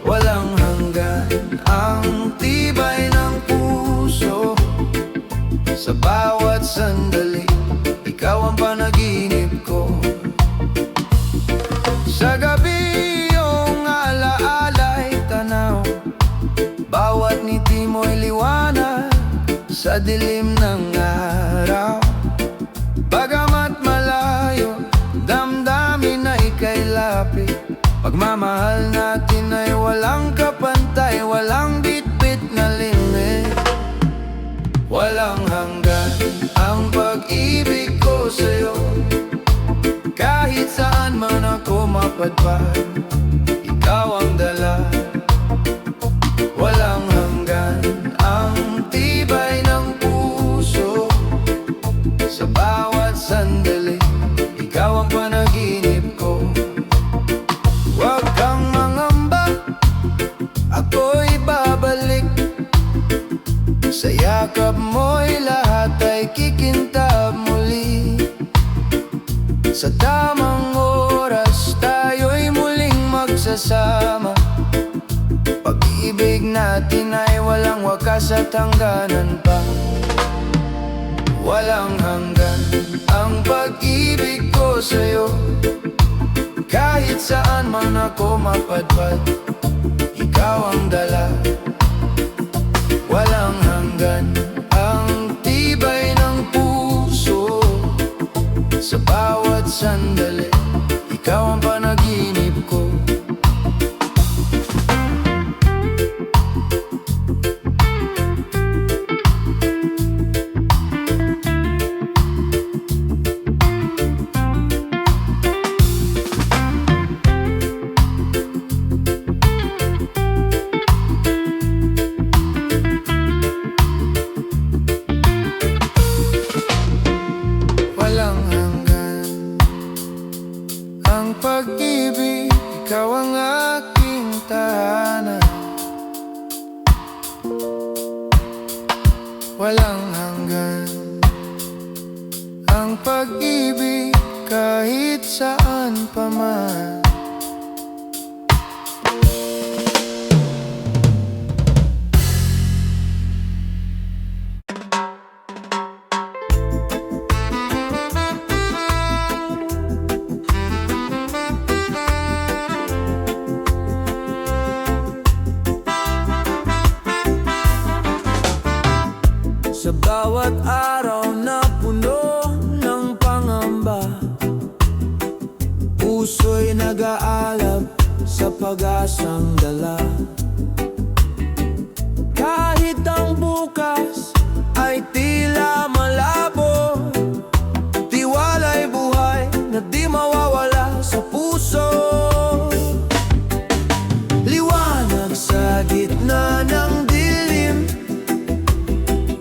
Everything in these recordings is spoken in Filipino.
walang hanggan ang tibay ng puso. Sa bawat sandali, ikaw ang panaginip ko. Sa gabi iyong alaala'y tanaw, bawat ngiti mo'y liwanag sa dilim ng araw. Bagamat malayo, damdamin na ika'y lapit. Pagmamahal natin ay walang kapantay, walang bitbit na limit. Walang hanggan ang pag-ibig ko sa'yo. Kahit saan man ako mapadpad, ikaw ang dala. Walang hanggan ang tibay ng puso. Sa bawat sandali, ikaw ang panaginip ko. Huwag kang mangamba, ako'y babalik. Sa yakap mo'y lahat ay kikintab muli. Sa tamang oras, tayo'y muling magsasama. Pag-ibig natin ay walang wakas at hangganan pa. Walang hanggan ang pag-ibig ko sa'yo. Kahit saan man ako mapadpad, ikaw ang dala. Walang hanggan ang tibay ng puso. Sa bawat sandali, ikaw ang panaginip ko. Pag-ibig, ikaw ang aking tahanan. Walang hanggan ang pag-ibig kahit saan pa man. Sa bawat araw na puno ng pangamba, puso'y nag-aalab sa pag-asang dala. Kahit ang bukas ay tila malabo, tiwala'y buhay na di mawawala sa puso. Liwanag sa gitna ng dilim,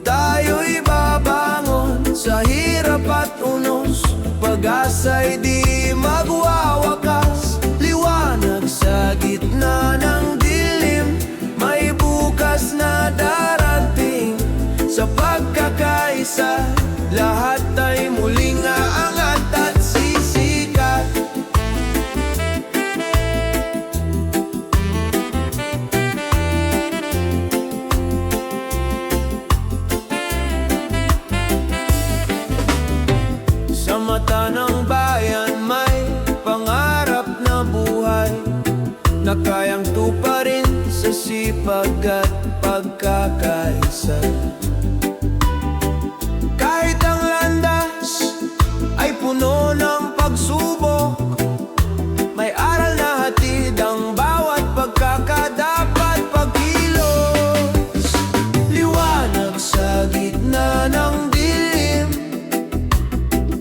tayo'y babangon sa hirap at unos. Pag-asa'y di magwawakas. Liwanag sa gitna ng dilim, may bukas na darating. Sa pagkakaisa, lahat ay muling aangat at sisikat. Sa mata ng bayan may pangarap na buhay na kayang tuparin sa sipag at pagkakaisa. Kahit ang landas ay puno ng pagsubok, may aral na hatid ang bawat pagkakadapat pagkilos. Liwanag sa gitna ng dilim,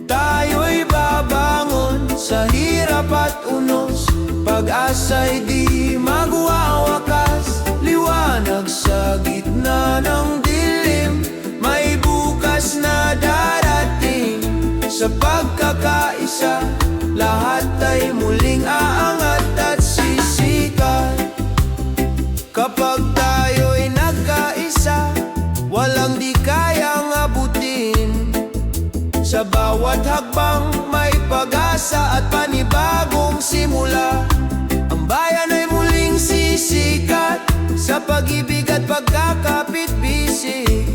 tayo'y babangon sa hirap at unos. Pag-asa'y di magwawakas. Liwanag sa gitna ng dilim, may bukas na darating. Sa pagkakaisa, lahat ay muling aangat at sisikat. Kapag tayo'y nagkaisa, walang di kayang abutin. Sa bawat hakbang may pag-asa at panibagong simula. Ang bayan ay muling sisikat. sa pag-ibig at pagkakapit-bisig.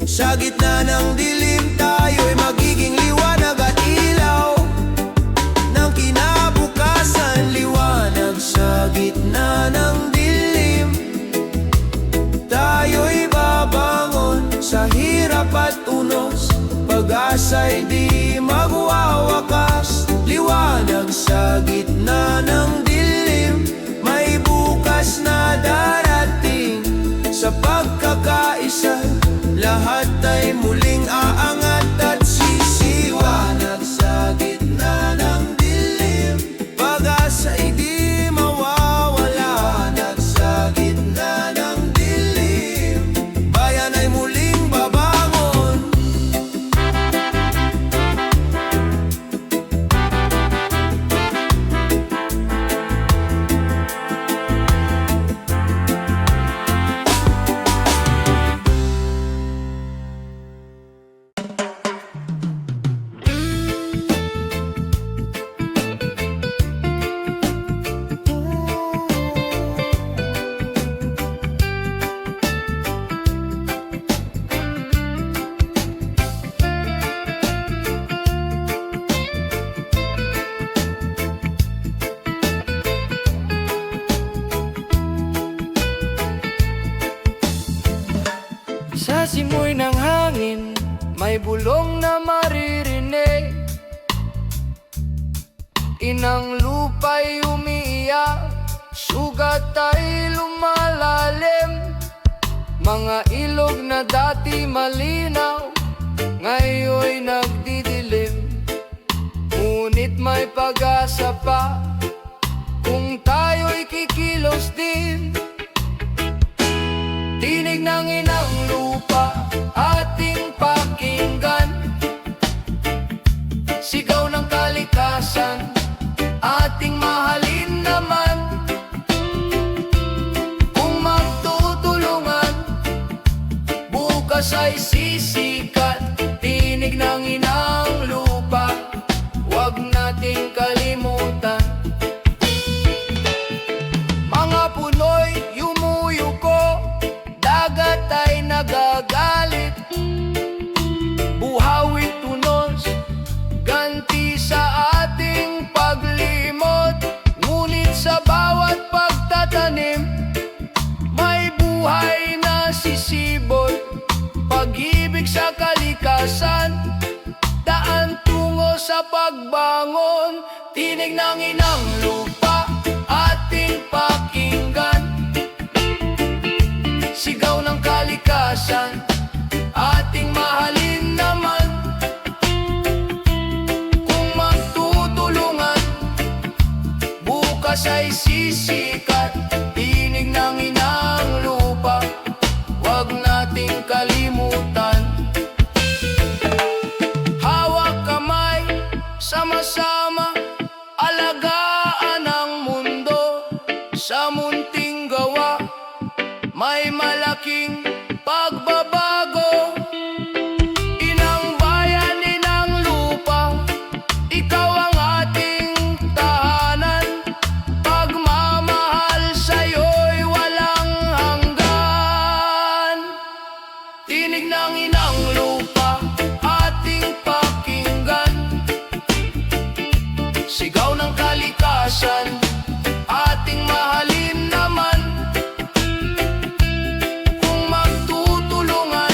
Sa gitna ng dilim, tayo'y magiging liwanag at ilaw ng kinabukasan. Liwanag sa gitna ng dilim, tayo'y babangon sa hirap at unos. Pag-asa'y di magwawakas. Liwanag sa gitna ng dilim, may bukas na darating. Sa pagkakaisa, lahat ay muling aangat at sisiwanag sa gitna ng dilim. Pag-asa'y di mawawala. Liwanag sa gitna ng dilim, bayan ay muling babangon. Sa simoy ng hangin, may bulong na maririnig. Inang lupa'y umiiyak, sugat ay lumalalim. Mga ilog na dati malinaw, ngayon'y nagdidilim. Ngunit may pag-asa pa, kung tayo'y kikilos din. Tinig ng inang lupa, ating pakinggan. Sigaw ng kalikasan, ating mahalin naman. Kung magtutulungan, bukas ay sisikat. Tinig ng inang lupa, huwag nating kalimutan. Mga puno'y yumuyuko, dagat ay nagagalit. Buhawit tunos, ganti sa ating paglimot. Ngunit sa bawat pagtatanim, may buhay na sisibol. Pag-ibig sa kalikasan, daan tungo sa pagbangon. Tinig ng inang lupa, ating pakinggan. Sigaw ng kalikasan, ating mahalin naman. Kung magtutulungan, bukas ay sisikat. Tinig ng inang lupa, huwag nating kalimutan. Hawak kamay, sama-sama, alagaan ang mundo. Sa munting gawa, may malaking pagbabago. Inang bayan, inang lupa, ikaw ang ating tahanan. Pagmamahal sa'yo'y walang hanggan. Tinig ng inang lupa, ating pakinggan. Sigaw ng kalikasan, ating mahalin naman. Kung magtutulungan,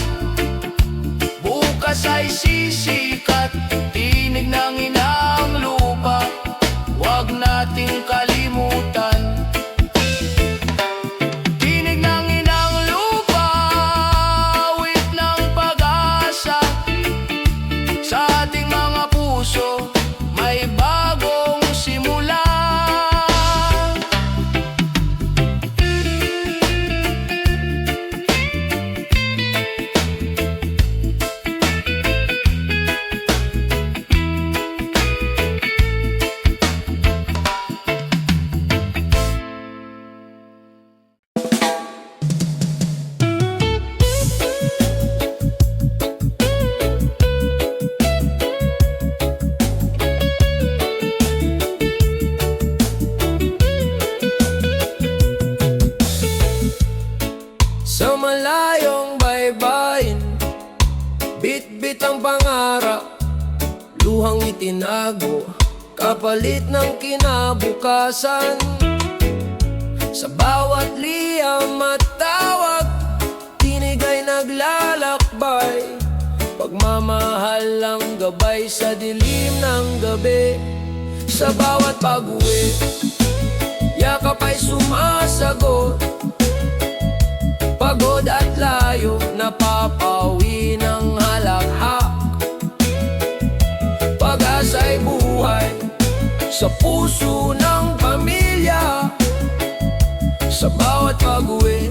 ang pangarap, luhang itinago, kapalit ng kinabukasan. Sa bawat liyam at tawag, tinig ay naglalakbay, pagmamahal ang gabay sa dilim ng gabi. Sa bawat pag-uwi, yakap ay sumasagot, pagod at layo, napapawi ng halakhak. Pag-asa'y buhay sa puso ng pamilya. Sa bawat pag-uwi,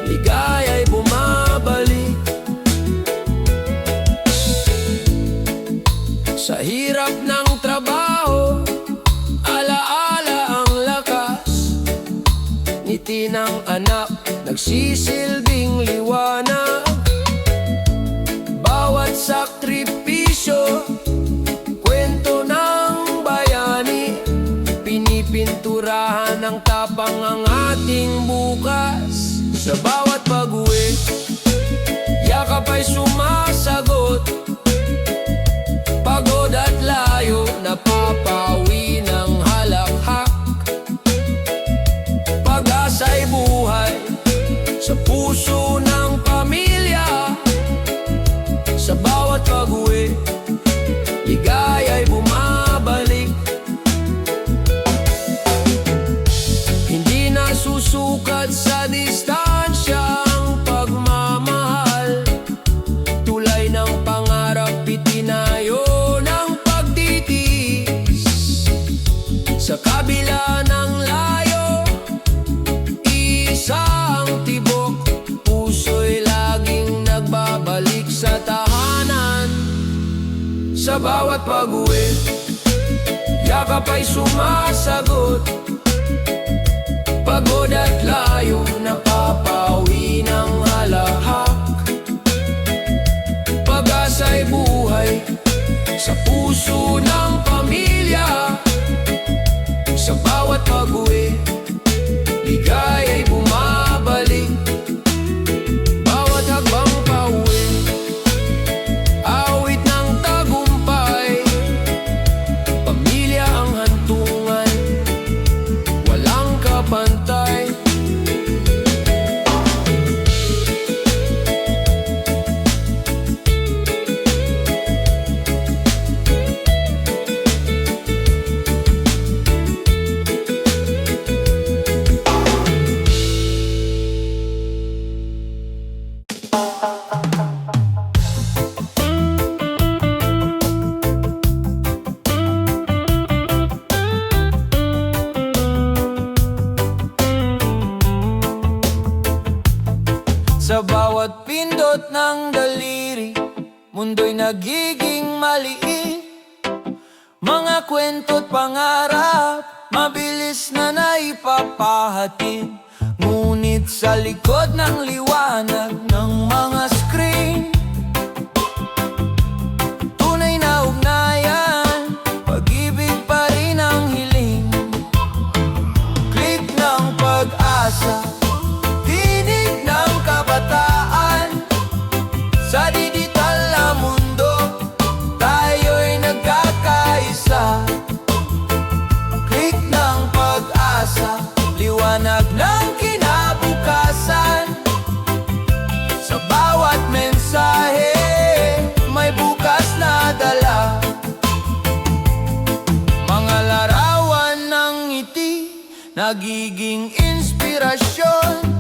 ligaya'y bumabalik. Sa hirap ng trabaho, alaala ang lakas, ngiti ng anak, nagsisilbing liwanag. Bawat sakripisyo, kwento ng bayani, pinipinturahan ng tapang ang ating bukas. Sa bawat pag-uwi, yakap ay sumasagot, pagod at layo, napapawi ng halakhak. Pag-asa'y buhay sa puso ng pamilya. Sa bawat pag-uwi, ligaya'y bumabalik. Hindi na susukat sa distansya ang pagmamahal, tulay ng pangarap, itinayo ng pagtitiis. Sa kabila ng layo, isang tibok, puso'y laging nagbabalik sa tahanan. Sa bawat pag-uwi, yakap ay sumasagot, pagod at layo, napapawi ng halakhak. Pag-asa'y buhay sa puso ng pamilya. Sa bawat pag-uwi, ligaya'y bumabalik. Bawat hakbang pauwi, awit ng tagumpay, pamilya ang hantungan, walang kapantay. Sa bawat pindot ng daliri, mundo'y nagiging maliit. Mga kwento't pangarap, mabilis na naipapahatid. Ngunit sa likod ng liwanag ng mga screen, tunay na ugnayan, pag-ibig pa rin ang hiling. Click ng pag-asa, tinig ng kabataan. Sa digital na mundo, tayo'y nagkakaisa. Click ng pag-asa, liwanag ng kinabukasan. Sa bawat mensahe, may bukas na dala. Mga larawan ng ngiti, nagiging inspirasyon.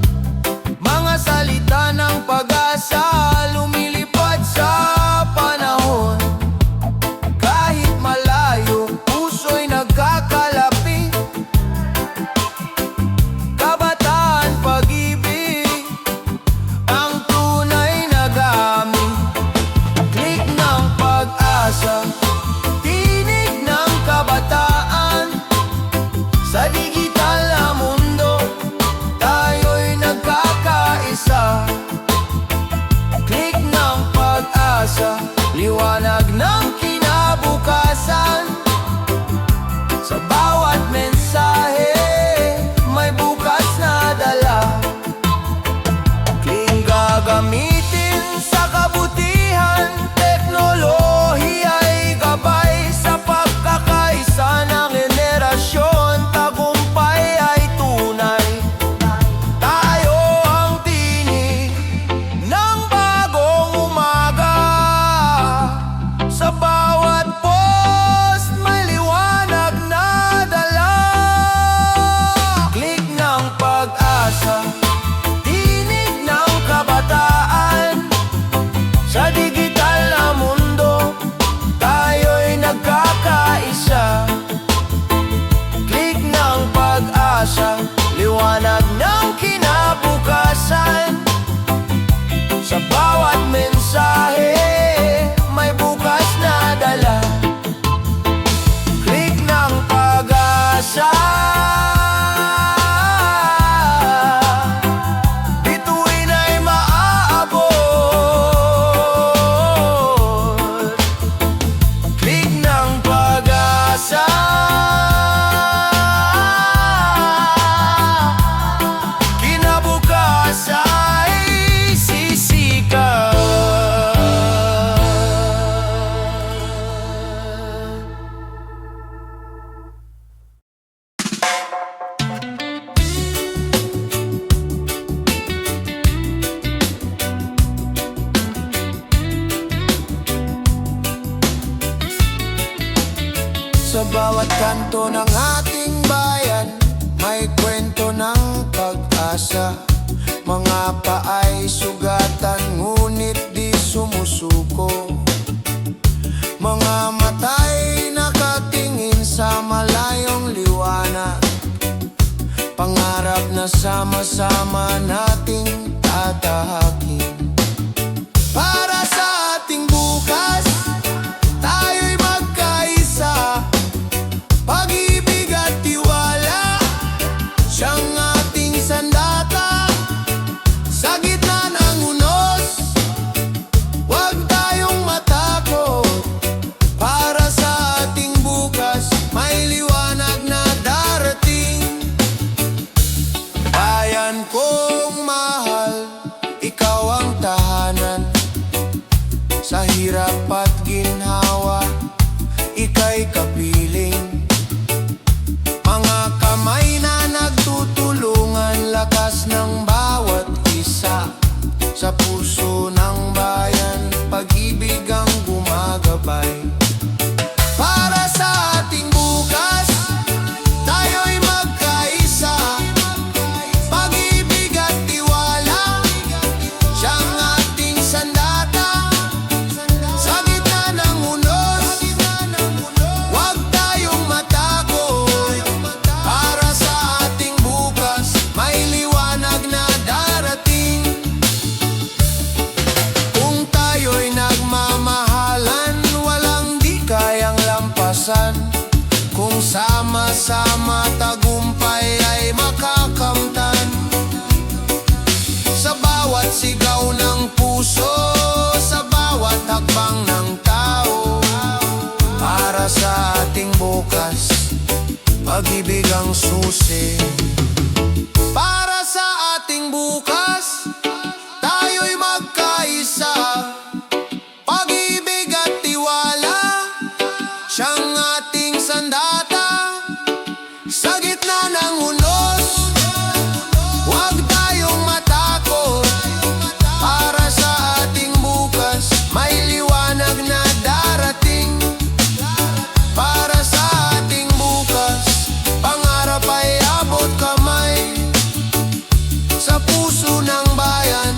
Mga salita ng pag-asa, lumilipad sa panahon. Kahit malayo, puso'y nagkakalapit. Kabataan, pag-ibig, ang tunay na gamit. Click ng pag-asa, tinig ng kabataan. Sa digital na mundo, tayo'y nagkakaisa. Click ng pag-asa. kanto ng ating bayan, may kwento ng pag-asa. Mga paay sugatan ngunit di sumusuko. Mga mata'y nakatingin sa malayong liwanag. Pangarap na sama-sama nating tatahakin. Para sa ating bukas, tayo'y magkaisa. Pag-ibig at tiwala, siyang ating sandata. Sa gitna ng unos, huwag tayong matakot. Para sa ating bukas, may liwanag na darating. Bayan kong mahal, ikaw ang tahanan. Sa hirap at ginhawa, ika'y kapiling. Mga kamay na nagtutulungan, lakas ng bawat isa. Sa puso ng bayan, pag-ibig ang gumagabay. Para sa ating bukas, tayo'y magkaisa. Pag-ibig at tiwala, siyang ating sandata. Sa gitna ng unos, huwag tayong matakot. Para sa ating bukas, may liwanag na darating. Kung tayo'y nagmamahalan, walang di kayang lampasan. Kung sama-sama tagumpay ay makakamtan. Sa bawat sigaw ng puso, sa bawat hakbang ng tao. Para sa ating bukas, pag-ibig ang susi. Para sa ating bukas, tayo'y magkaisa. Pag-ibig at tiwala, siyang ating sandata. Sa gitna ng unos, huwag tayong matakot. Para sa ating bukas, may liwanag na darating. Para sa ating bukas, pangarap ay abot kamay. Sa puso ng bayan,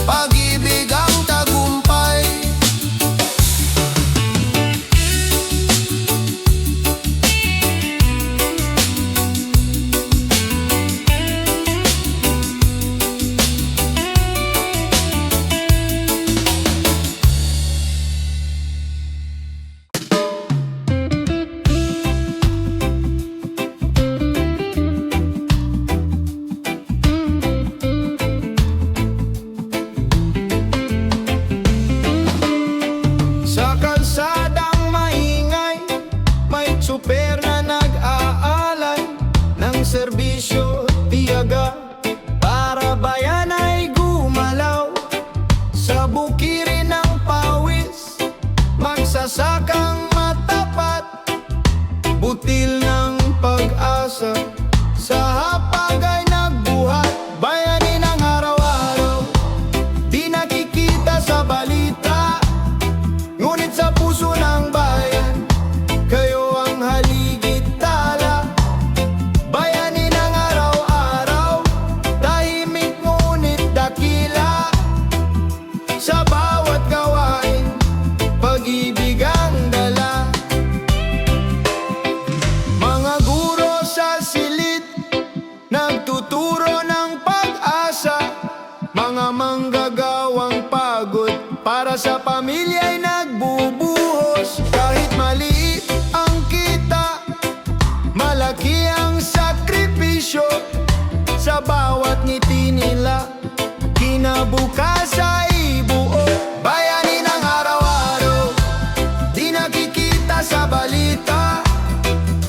pag-ibig ang tagumpay. Sa kalsadang maingay, may tsuper na nag-aalay ng serbisyo tiyaga. Para bayan ay gumalaw sa bukirin ng pawis. Magsasakang matapat, butil ng pag-asa. Sa hapag ay nagbuhat, bayanin ang araw-araw. Di nakikita sa balita, ngunit sa puso ng bayan, kayo ang haligid tala. Bayanin ang araw-araw, tahimik ngunit dakila. Sa bawat gawain, pag-ibig ang dala. Mga guro sa silid, nagtuturo ng pag-asa. Mga manggagawang pagod, para sa pamilya'y nagbubuhos. Kahit maliit ang kita, malaki ang sakripisyo. Sa bawat ngiti nila, kinabukas ay buo. Bayanin ang araw-araw, di nakikita sa balita,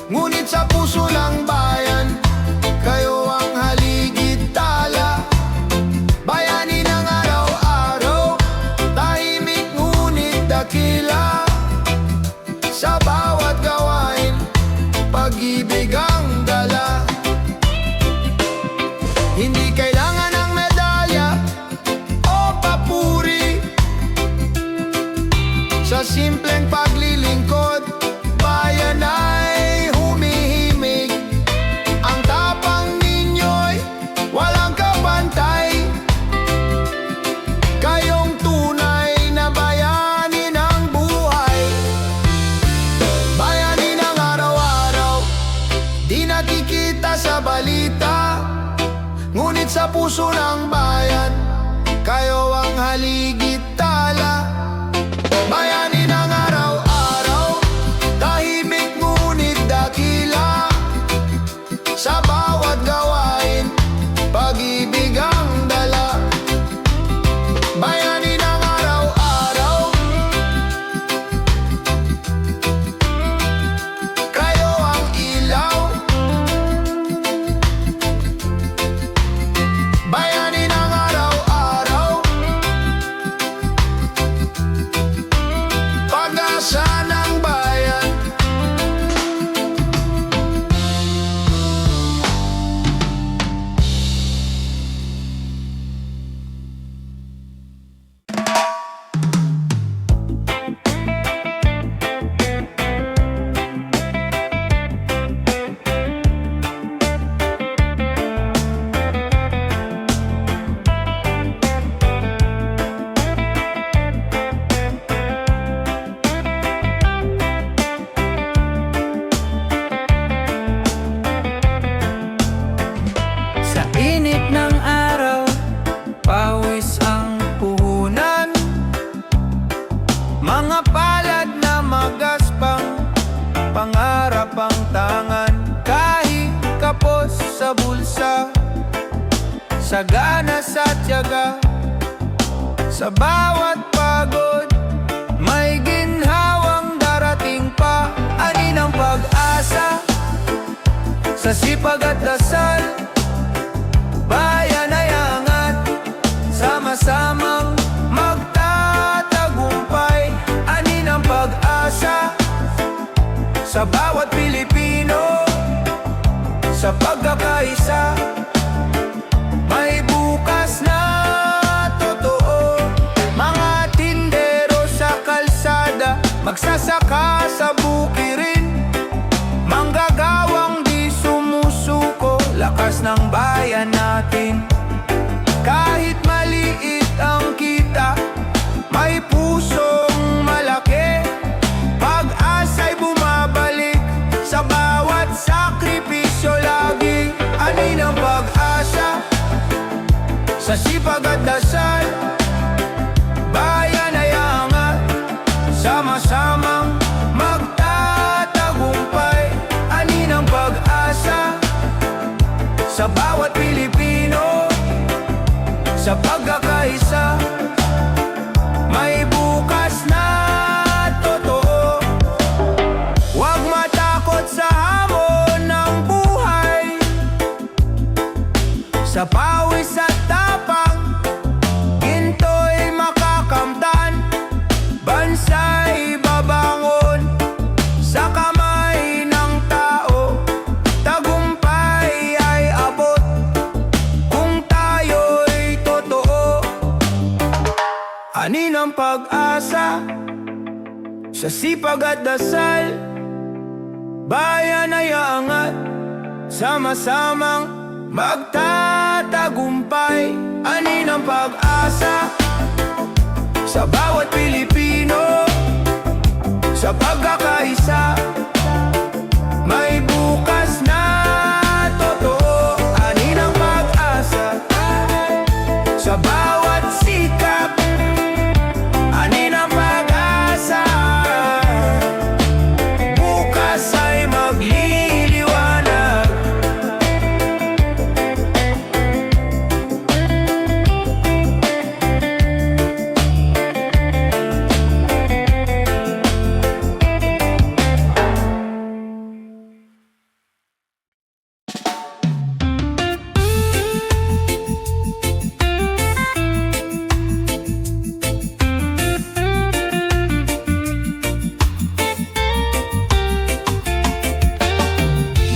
ngunit sa puso ng bayan, kayo ang haligid tala. Bayanin ang araw-araw, tahimik ngunit dakila. Sa bawat gawain, pag-ibig ang dala. Hindi kailangan ng medalya o papuri. Sa simpleng paglilingkod, bayan ay Malapit sa puso ng bayan, kayo ang haligit tala. Bayani ng araw-araw, tahimik ngunit dakila. Sa bawat gawain, pag-ibig ang dala. Bayani ng araw-araw, kayo ang ilaw. Bayani ng araw-araw, pag-asa ng bayan. Sa init ng araw, pawis ang puhunan. Mga palad na magaspang, pangarap ang tangan. Kahit kapos sa bulsa, sagana sa tiyaga. Sa bawat pagod, may ginhawang darating pa. Ani ng pag-asa, sa sipag at dasal, bayan ay angat, sama-samang magtatagumpay. Ani ng pag-asa sa bawat Pilipino, sa pagkakaisa, may bukas na totoo. Mga tindero sa kalsada, magsasaka sa bukirin, manggagawang di sumusuko, lakas ng bayan natin. Kahit maliit ang kita, may pusong malaki. Pag-asa'y bumabalik sa bawat sakripisyo lagi. Ani ng pag-asa sa sipag at dasal, bayan ay angat, sama-samang magtatagumpay. Ani ng pag-asa sa bawat Pilipino, sa pagkakaisa, may bukas na totoo. Huwag matakot sa hamon ng buhay, sa pawis at tapang, ginto'y makakamtan. Bansa'y babangon sa kamay ng tao, tagumpay ay abot kung tayo'y totoo. Ani ng pag-asa sa sipag at dasal, bayan ay angat, sama-samang magtatagumpay. Ani ng pag-asa sa bawat Pilipino, sa pagkakaisa, may bukas na totoo. Ani ng pag-asa sa bawat sikap, ani ng pag-asa, bukas ay magliliwanag.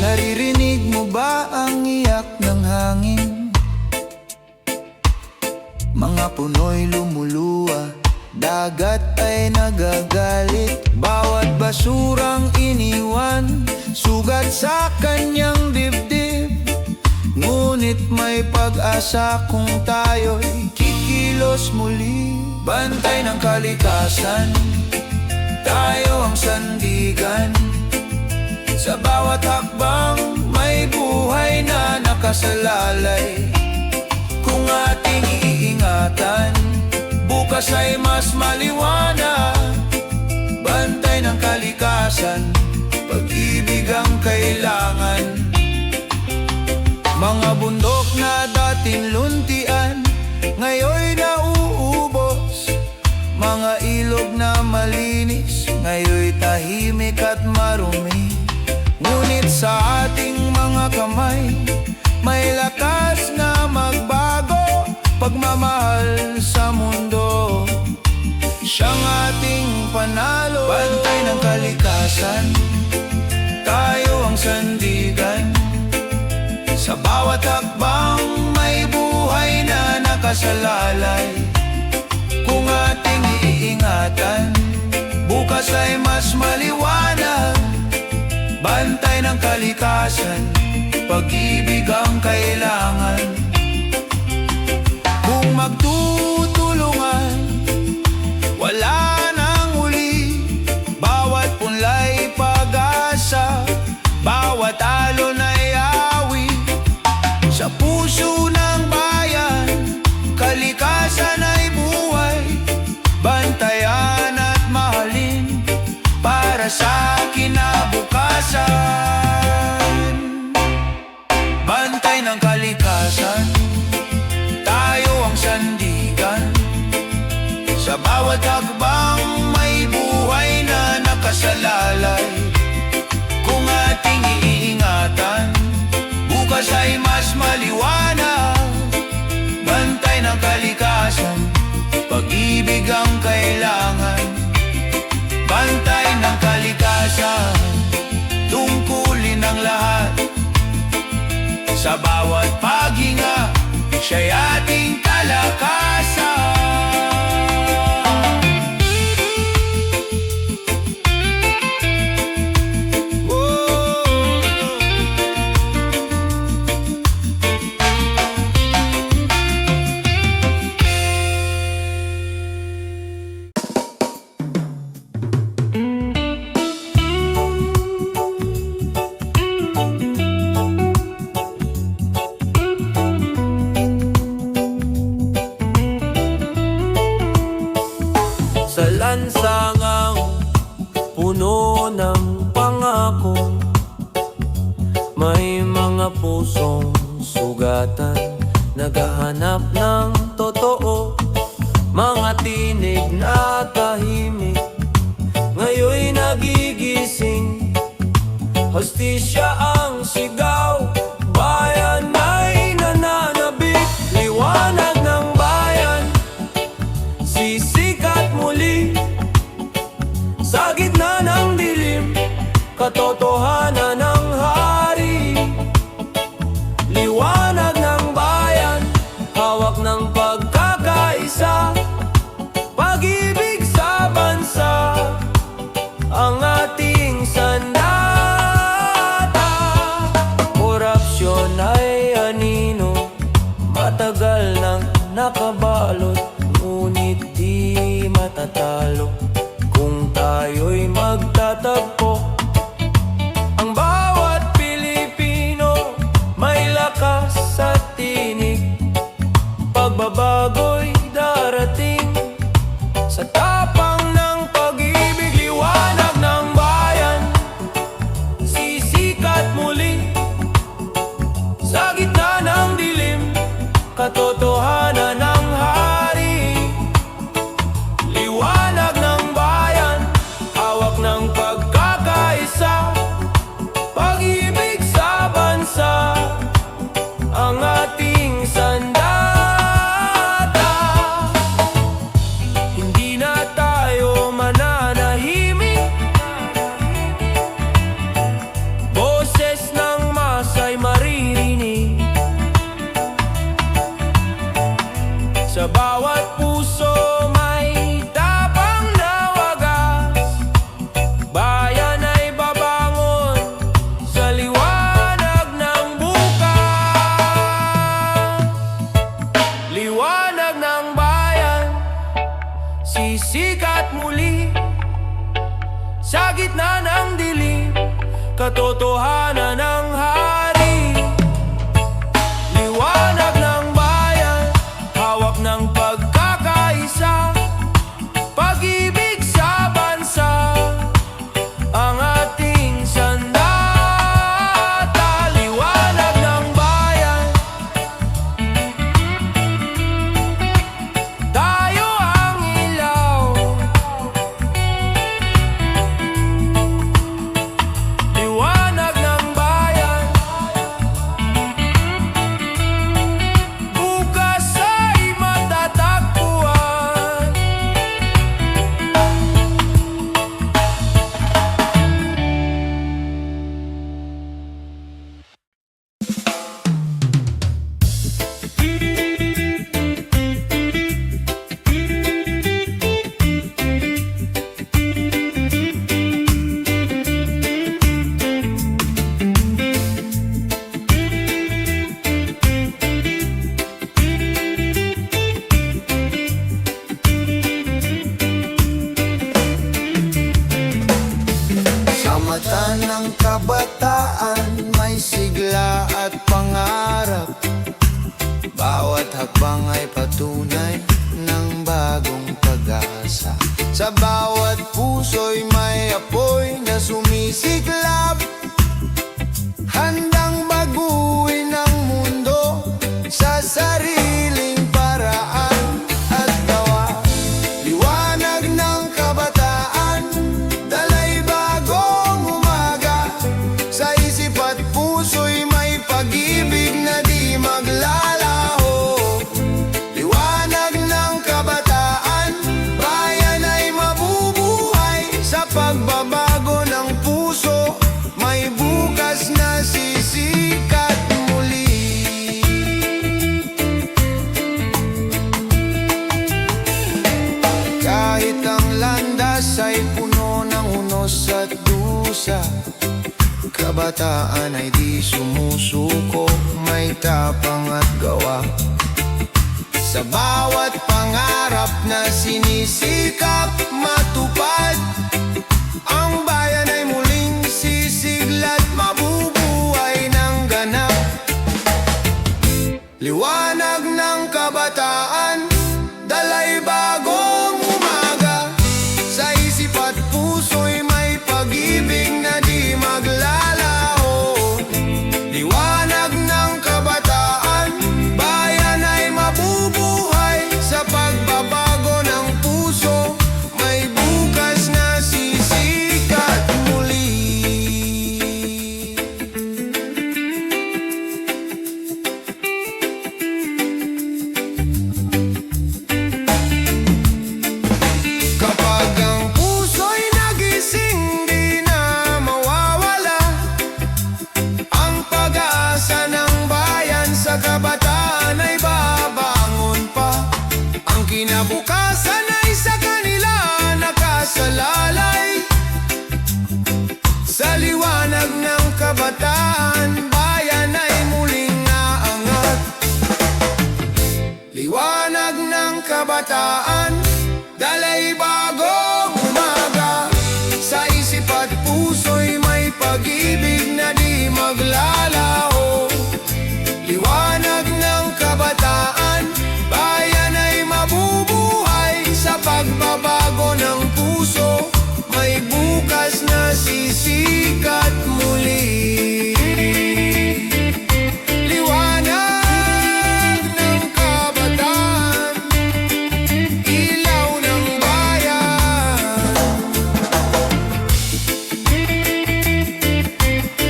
Naririnig mo ba ang iyak ng hangin? Mga puno'y lumuluwa, dagat ay nagagalit. Bawat basurang iniwan, sugat sa kanyang dibdib. Ngunit may pag-asa kung tayo'y kikilos muli. Bantay ng kalikasan, tayo ang sandigan. Sa bawat hakbang, may buhay na nakasalalay. bukas ay mas maliwanag. Bantay ng kalikasan, pag-ibig ang kailangan. Mga bundok na dating luntian, ngayon nauubos. Mga ilog na malinis, ngayon tahimik at marumi. Ngunit sa ating mga kamay, may lakas na magbago. Pagmamahal sa mundo, siyang ating panalo. Bantay ng kalikasan, tayo ang sandigan. Sa bawat hakbang may buhay na nakasalalay. Kung ating iingatan, bukas ay mas maliwanag. Bantay ng kalikasan, pag-ibig ang kailangan. Kung magtutulungan, wala nang huli. Bawat punlay pag-asa, bawat alon ay awi. Sa puso ng bayan, kalikasan ay buhay. Bantayan at mahalin para sa kinabukasan. Bantay ng kalikasan, tayo ang sandigan. Sa bawat hakbang may buhay na nakasalalay. Kung ating iingatan, bukas ay mas maliwanag. Bantay ng kalikasan, pag-ibig ang kailangan. Bantay ng kalikasan, tungkulin ang lahat. Sa bawat paghinga, siya'y ating kalakasan. Sa lansangang puno ng pangako, may mga pusong sugatan, naghahanap ng totoo. Mga tinig na tahimik, ngayon'y nagigising. Hustisya ang sigaw, bayan ay nananabik. Liwanag ng bayan, sisikat muli. Sa gitna ng dilim, katotohanan ng hari. Liwanag ng bayan, hawak ng pagkakaisa. Pag-ibig sa bansa, ang ating sandata. Korupsyon ay anino, matagal nang nakabalot. Ngunit di matatalo kung tayo'y magtatagpo. Ang bawat Pilipino may lakas at tinig. Pagbabago'y darating sa tapang ng pag-ibig. Liwanag ng bayan, sisikat muli. Sa gitna ng dilim, katotohanan ng hari. Liwanag ng bayan, hawak ng pagkakaisa. Pag-ibig sa bansa, ang ating sandata. Hindi na tayo mananahimik. Boses ng masa'y maririnig. Sa bawat puso may tapang na wagas. Bayan ay babangon sa liwanag ng bukas. Liwanag ng bayan, sisikat muli. Sa gitna ng dilim, katotohanan ng hari. Liwanag ng bayan, hawak ng pagkakaisa. Bawat hakbang ay patunay ng bagong pag-asa. Sa bawat puso'y may apoy na sumisiklab, handang baguhin ang mundo sa sariling paraan at gawa. Liwanag ng kabataan, dalay bagong umaga. Sa isip at puso'y may pag-ibig na di maglalaho. Liwanag ng kabataan, bayan ay mabubuhay. Sa pagbabago ng puso, may bukas na sisikat muli. Kahit ang landas ay puno ng unos at dusa, kabataan ay di sumusuko, may tapang at gawa. Sa bawat pangarap na sinisikap matupad, ang bayan ay muling sisiglat, mabubuhay ng ganap. Liwanag ng kabataan, dalay bagong umaga. Sa isip at puso'y may pag-ibig na di maglalaho. Liwanag ng kabataan, bayan ay mabubuhay. Sa pagbabago ng puso, may bukas na sisikat muli. Kapag ang puso'y nagising, di na mawawala ang pag-asa ng bayan. Sa kabataan ay babangon pa, ang kinabukasan ay sa kanila nakasalalay. Sa liwanag ng kabataan, bayan ay muling naangat. Liwanag ng kabataan, dalay bagong umaga. Sa isip at puso'y may pag-ibig na di maglalaho. Liwanag ng kabataan, bayan ay mabubuhay. Sa pagbabago ng puso, may bukas na sisikat muli. Liwanag ng kabataan, ilaw ng bayan.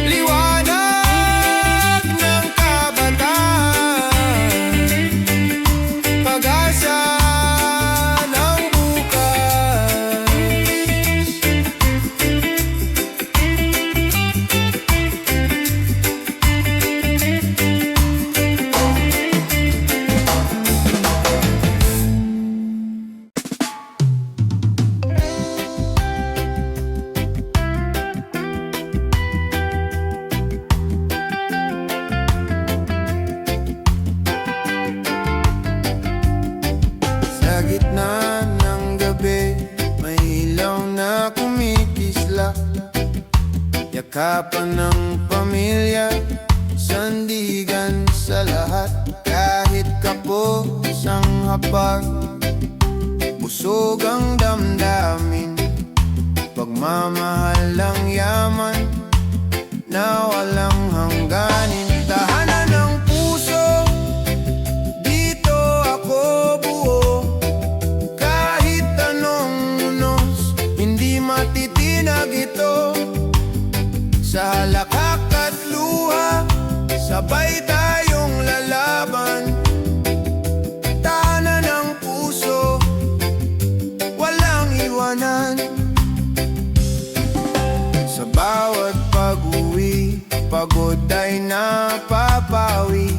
Liwanag ng kabataan, pag-asa ng bukas. Sa gitna ng gabi, may ilaw na kumikislap. Yakapan ng pamilya, sandigan sa lahat. Kahit kapos ang hapag, busog ang damdamin. Pagmamahal ang yaman na walang hangganin. Tahanan ng puso, dito ako buo. Kahit anong unos, hindi matitinag ito. Sa halakak at luha, sabay tayong lalaban. Tahanan ng puso, walang iwanan. Sa bawat pag-uwi, pagod ay napapawi.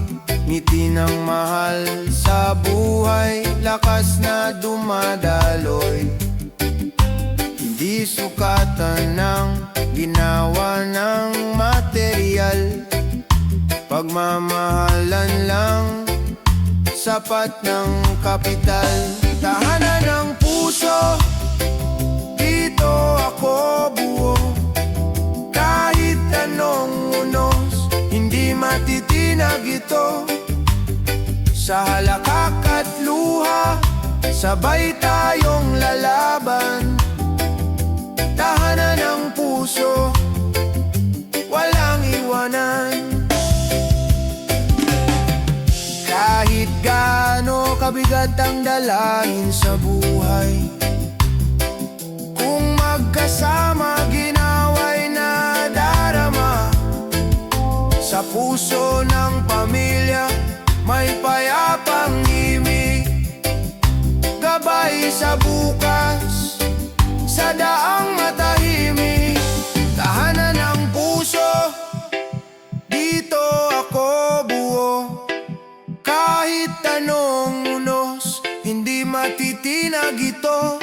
Ngiti ng mahal sa buhay, lakas na dumadaloy. Hindi sukatan ng ginawa ng material. Pagmamahalan lang, sapat ng kapital. Tahanan ng puso, dito ako buo. Kahit anong unos, hindi matitinag ito. Sa halakak at luha, sabay tayong lalaban. Tahanan ng puso, walang iwanan. Kahit gaano kabigat ang dalahin sa buhay, kung magkasama ginaway na darama. Sa puso ng pamilya may payapang himig, gabay sa bukas, sa daang matahimik. Tahanan ng puso, dito ako buo. Kahit anong unos, hindi matitinag ito.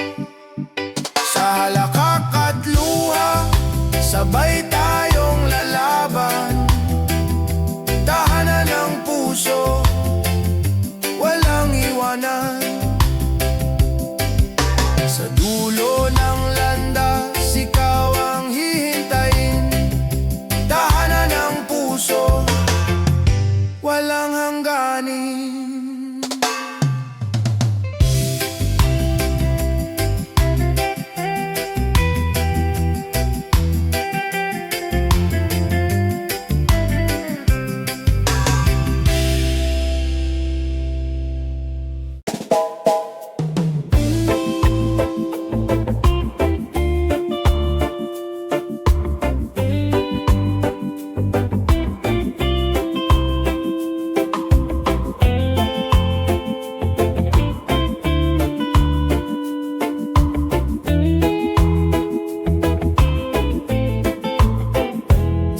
Sa halakak at luha, sabay tayong lalaban. Tahanan ng puso, walang iwanan. Sa dulo ng landas, ikaw ang hihintayin. Tahanan ng puso, walang hangganin.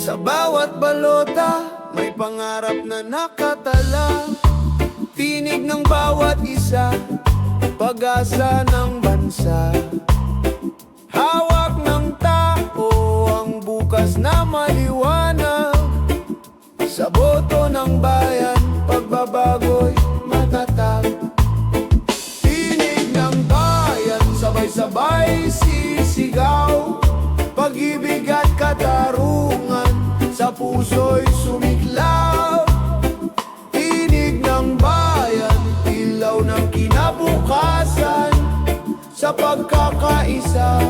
Sa bawat balota, may pangarap na nakatala. Tinig ng bawat isa, pag-asa ng bansa. Hawak ng tao ang bukas na maliwanag. Sa boto ng bayan, pagbabago'y matatag. Tinig ng bayan, sabay-sabay sisigaw. Pag-ibig at katarungan, sa puso'y sumiklab. Tinig ng bayan, ilaw ng kinabukasan. Sa pagkakaisa,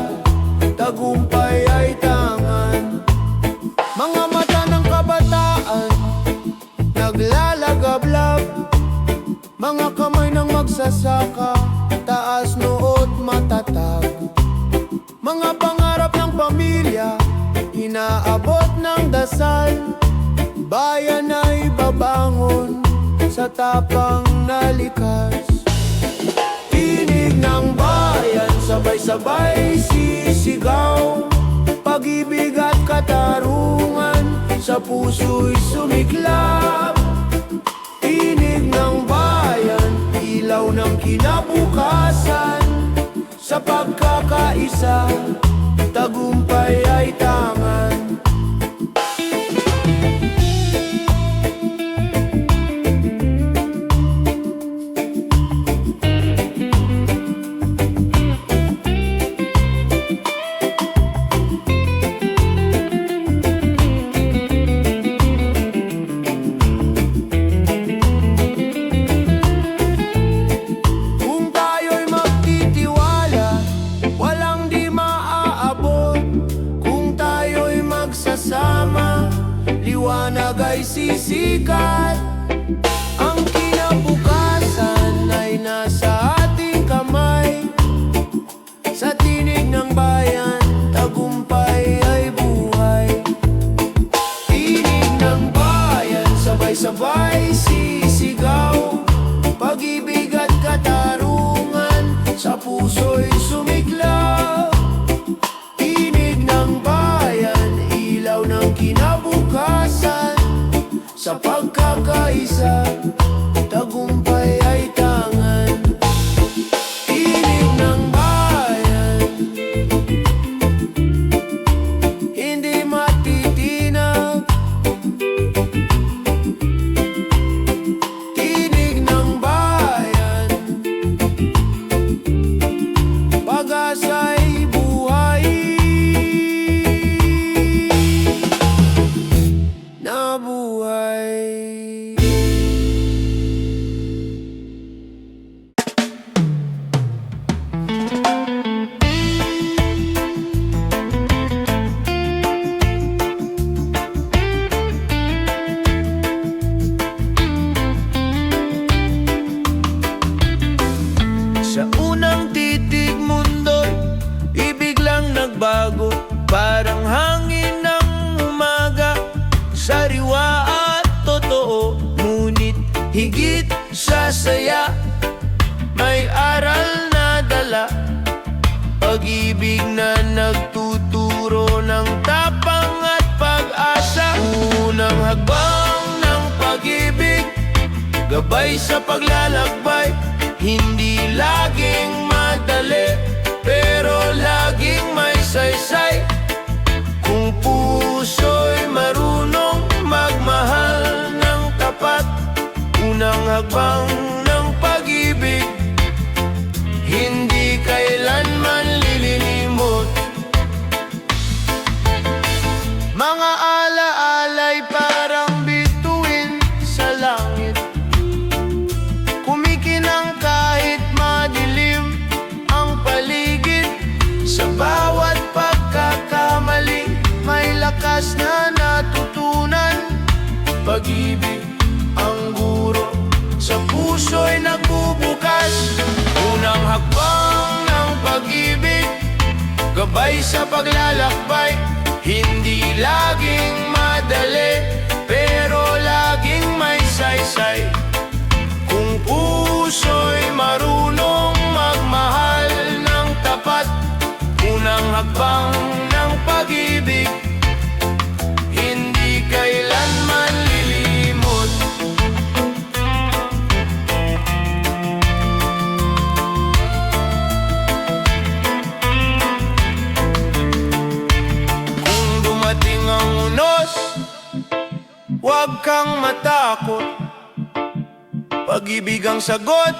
tagumpay ay tangan. Mga mata ng kabataan, naglalagablab. Mga kamay ng magsasaka, taas noot matatag. Mga pangarap ng pamilya, inaabot ng dasal. Bayan ay babangon sa tapang na likas. Tinig ng bayan, sabay-sabay sisigaw. Pag-ibig at katarungan, sa puso'y sumiklab. Tinig ng bayan, ilaw ng kinabukasan. Sa pagkakaisa, tagumpay ay tangan. Liwanag ay sisikat. Ang kinabukasan ay nasa ating kamay. Sa tinig ng bayan, tagumpay ay buhay. Tinig ng bayan, sabay-sabay sisigaw. Pag-ibig at katarungan, sa puso'y sumiklaw. Tinig ng bayan, ilaw ng kinabukasan. Sa pagkakaisa, saya, may aral na dala, pag-ibig na nagtuturo ng tapang at pag-asa. Unang hakbang ng pag-ibig, gabay sa paglalakbay, hindi laging madali, pero laging may saysay. Kung puso'y marunong magmahal ng tapat, unang hakbang ng pag-ibig, hindi kailanman lililimot. Mga alaala'y parang bituin sa langit, kumikinang kahit madilim ang paligid. Sa bawat pagkakamali, may lakas na natutunan. Pag-ibig ang guro, sa puso'y nagbubukas. Unang hakbang ng pag-ibig, gabay sa paglalakbay, hindi laging madali, pero laging may saysay. Kung puso'y marunong magmahal ng tapat, unang hakbang ng pag-ibig, hindi kailanman lilimot. Kung dumating ang unos, huwag kang matakot, pag-ibig ang sagot,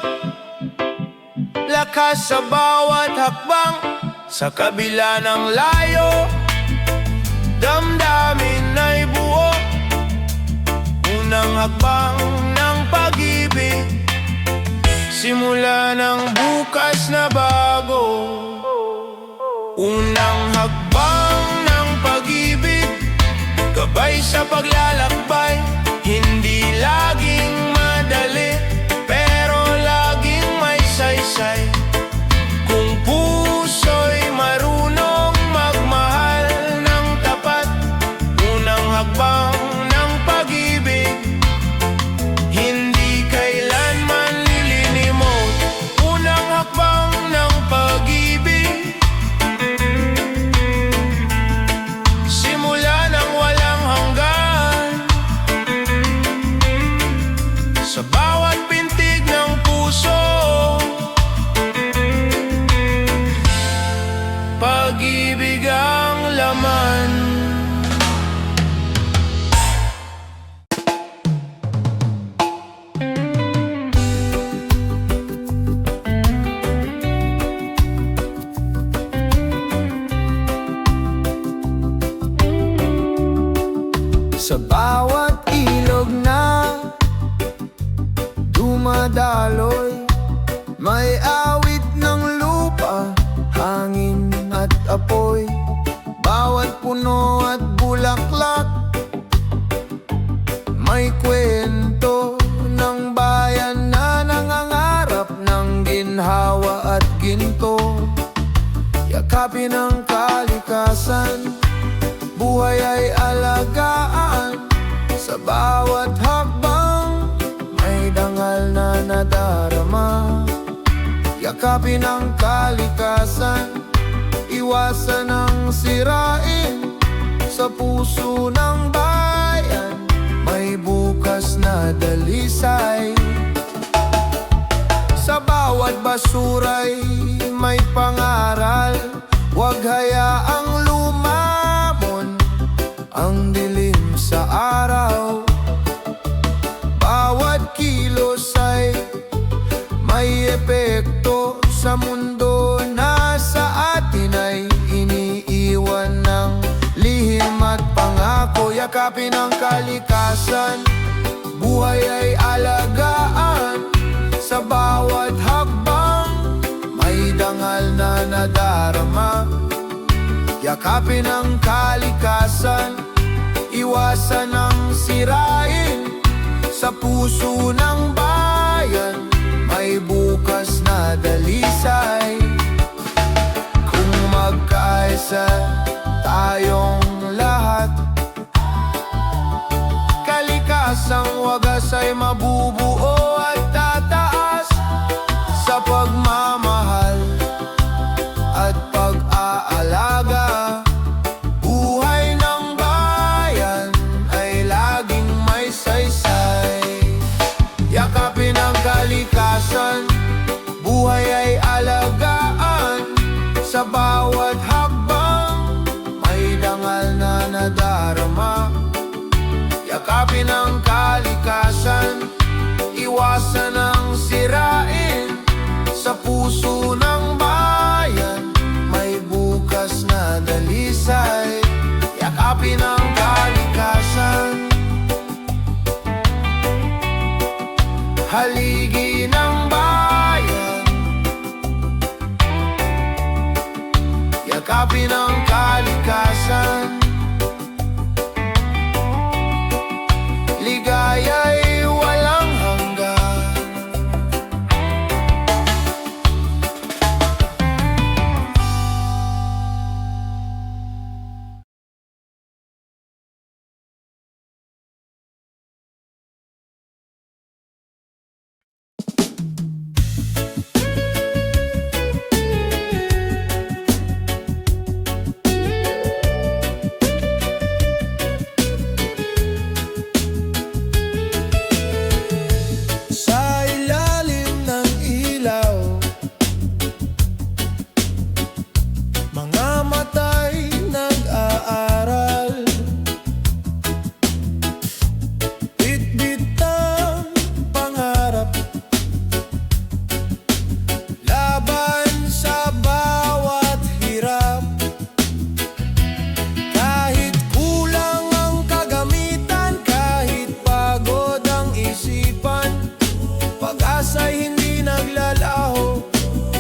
lakas sa bawat hakbang. Sa kabila ng layo, damdamin ay buo. Unang hakbang ng pag-ibig, simula ng bukas na bago. Unang hakbang ng pag-ibig, gabay sa paglalakbay, hindi laging madali, pero laging may saysay. Kung puso'y marunong magmahal ng tapat, unang hakbang ng pag-ibig, hindi kailanman lilinimot. Unang hakbang ng pag-ibig, simula ng walang hanggan. Sa bawat pintig ng puso, pag-ibig ang laman. Sa bawat ilog na dumadaloy, may awit ng lupa, hangin at apoy. Bawat puno at bulaklak, may kwento ng bayan na nangangarap ng ginhawa at ginto. Yakapin ang kalikasan, buhay ay alagaan. Sa bawat hakbang, may dangal na nadarama. Yakapin ang kalikasan, iwasan ang sirain. Sa puso ng bayan, may bukas na dalisay. Sa bawat basura'y may pangaral, huwag hayaang lumamon ang dilim sa araw. Bawat kilos ay may epekto sa mundo na sa atin ay iniiwan ng lihim at pangako. Yakapin ang kalikasan, buhay ay alagaan. Sa bawat hakbang, may dangal na nadarama. Yakapin ang kalikasan, iwasan ang sirain. Sa puso ng bayan, may bukas na dalisay. Kung magkaisa tayong lahat, kalikasang wagas ay mabubuo at tataas. Hapi ng kalikasan, ligaya'y walang hanggan. Sa ilalim ng ilaw, mga mata'y nag-aaral. Bitbit ang pangarap, laban sa bawat hirap. Kahit kulang ang kagamitan, kahit pagod ang isipan, pag-asa'y hindi naglalaho,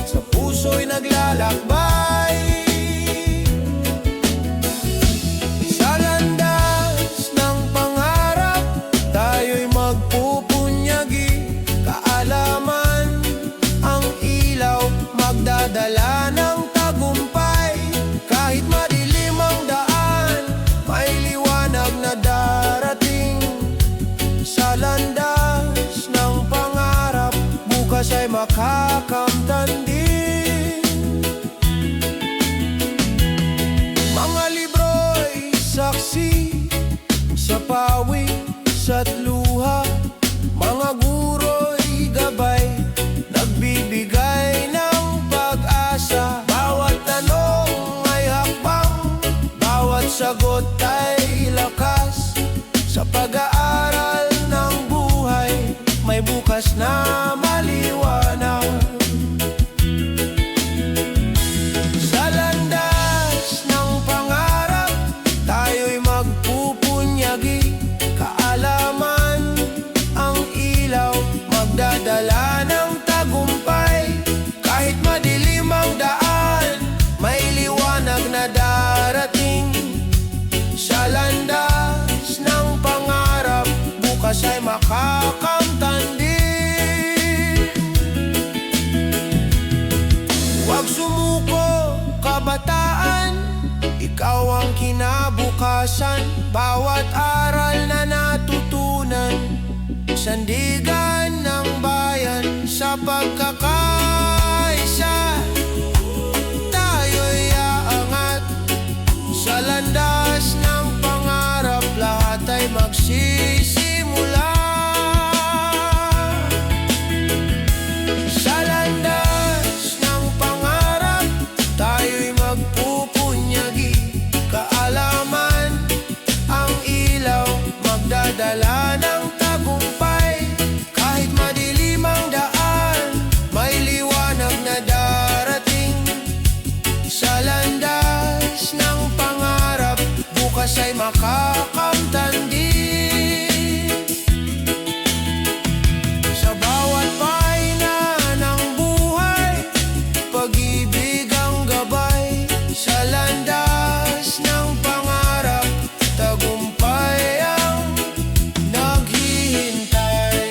sa puso'y naglalakbay. Sa landas ng pangarap, tayo'y magpupunyagi. Kaalaman ang ilaw, magdadala ng tagumpay. Kahit madilim ang daan, may liwanag na darating. Sa landas ng pangarap, bukas ay makakamtan din. Mga libro'y saksi sa pawis at luha, mga guro'y gabay, nagbibigay ng pag-asa. Bawat tanong ay hakbang, bawat sagot ay lakas. Sa pag-aaral ng buhay, may bukas na maliwanag. Sa landas ng pangarap, tayo'y magpupunyagi. Kaalaman ang ilaw, magdadala ng tagumpay. Kahit madilim ang daan, may liwanag na darating. Sa landas ng pangarap, bukas ay makakamtan din. Huwag sumuko, kabataan, ikaw ang kinabukasan. Bawat aral na natutunan, sandigan ng bayan. Sa pagkakaisa, tayo'y aangat. Sa landas ng pangarap, lahat ay magsisimula. Sa landas ng pangarap, tayo'y magpupunyagi. Kaalaman ang ilaw, magdadala ng tagumpay. Kahit madilim ang daan, may liwanag na darating. Sa landas ng pangarap, bukas ay makakamtan din. Sa bawat pahina ng buhay, pag-ibig ang gabay. Sa landas ng pangarap, tagumpay ang naghihintay.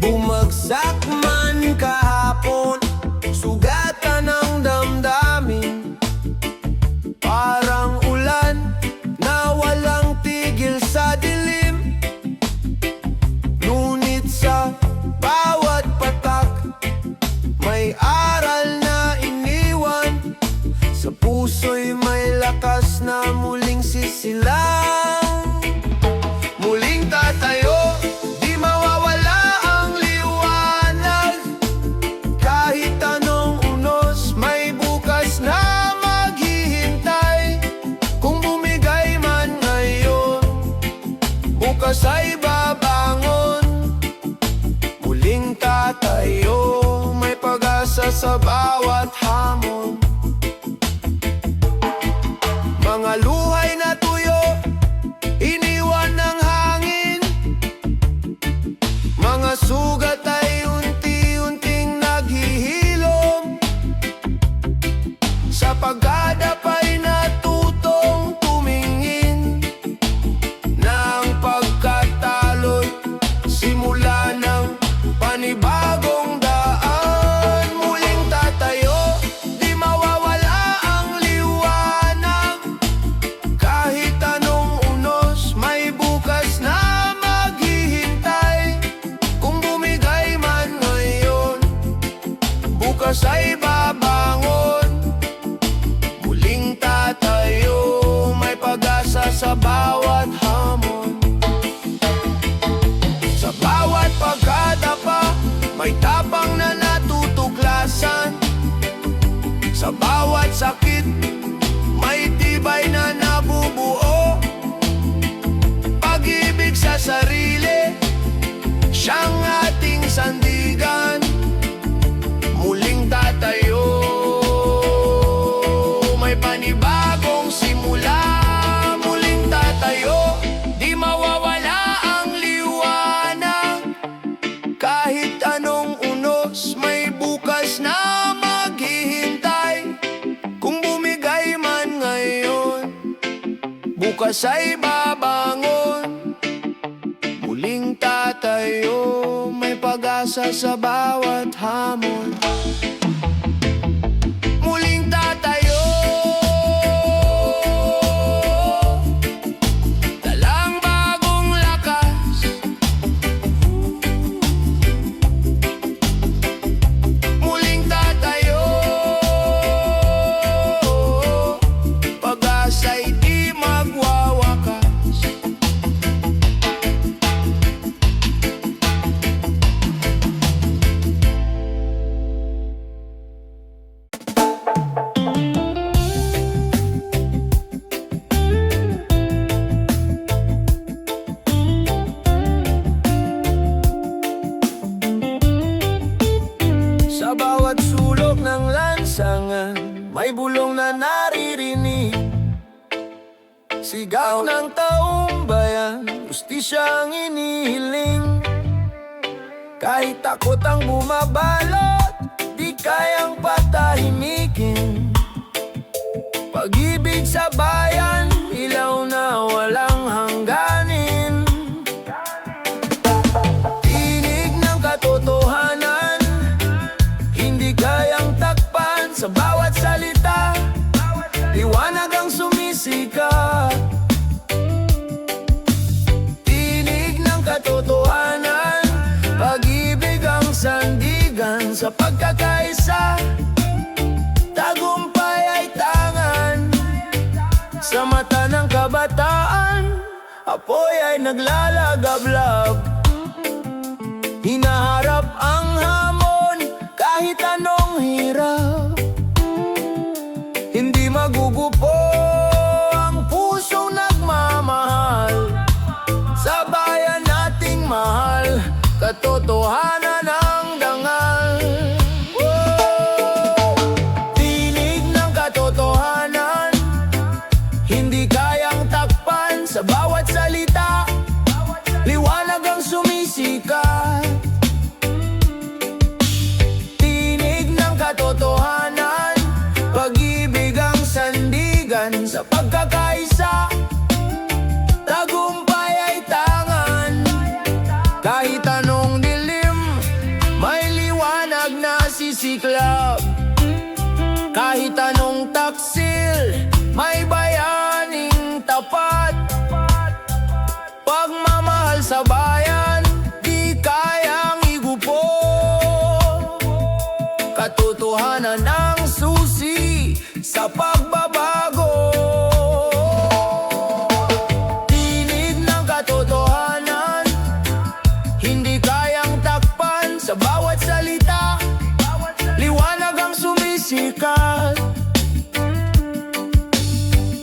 Bumagsak man kahapon, sugatan ng damdamin. Parang ulan na walang tigil sa dilim. Ngunit sa bawat patak, may aral na iniwan. Sa puso'y may lakas na muling sisilayan. bawat sakit, may tibay na nabubuo. Pag-ibig sa sarili, siyang ating sandigan. Muling tatayo, may panibagong simula. Muling tatayo, di mawawala ang liwanag. Kahit anong unos, may bukas na maghihintay. Kung bumigay man ngayon, bukas ay babangon. Muling tatayo, may pag-asa sa bawat hamon. Muling tatayo, dalang bagong lakas. Muling tatayo, pag-asa'y di magwawakas. Sa bawat sulok ng lansangan, may bulong na naririnig. Sigaw ng taong bayan, justisyang inihiling. Kahit takot ang bumabalot, di kayang patahimikin. Pag-ibig sa bayan, ilaw na walang hangganin. Tinig ng katotohanan, hindi kayang takpan. Sa bawat salita, liwanag ang sumisikat. Tinig ng katotohanan, pag-ibig ang sandigan. Sa pagkakaisa, tagumpay ay tangan. Sa mata ng kabataan, apoy ay naglalagablab. Hinaharap ang hamon, kahit anong hirap. Hindi magugupo ang pusong nagmamahal. Sa bayan nating mahal, katotohanan ang dangal. Tinig ng katotohanan, hindi kayang takpan. Sa bawat salita, liwanag ang sumisikat. Tinig ng katotohanan, pag-ibig ang sandigan. Sa pagkakaisa, tagumpay ay tangan. Kahit anong dilim, may liwanag na sisiklab. Kahit anong taksil, may bayaning tapat. Pagmamahal sa bayan, di kayang igupo. Katotohanan ang susi sa pagbabago. Tinig ng katotohanan, hindi kayang takpan. Sa bawat salita, liwanag ang sumisikat.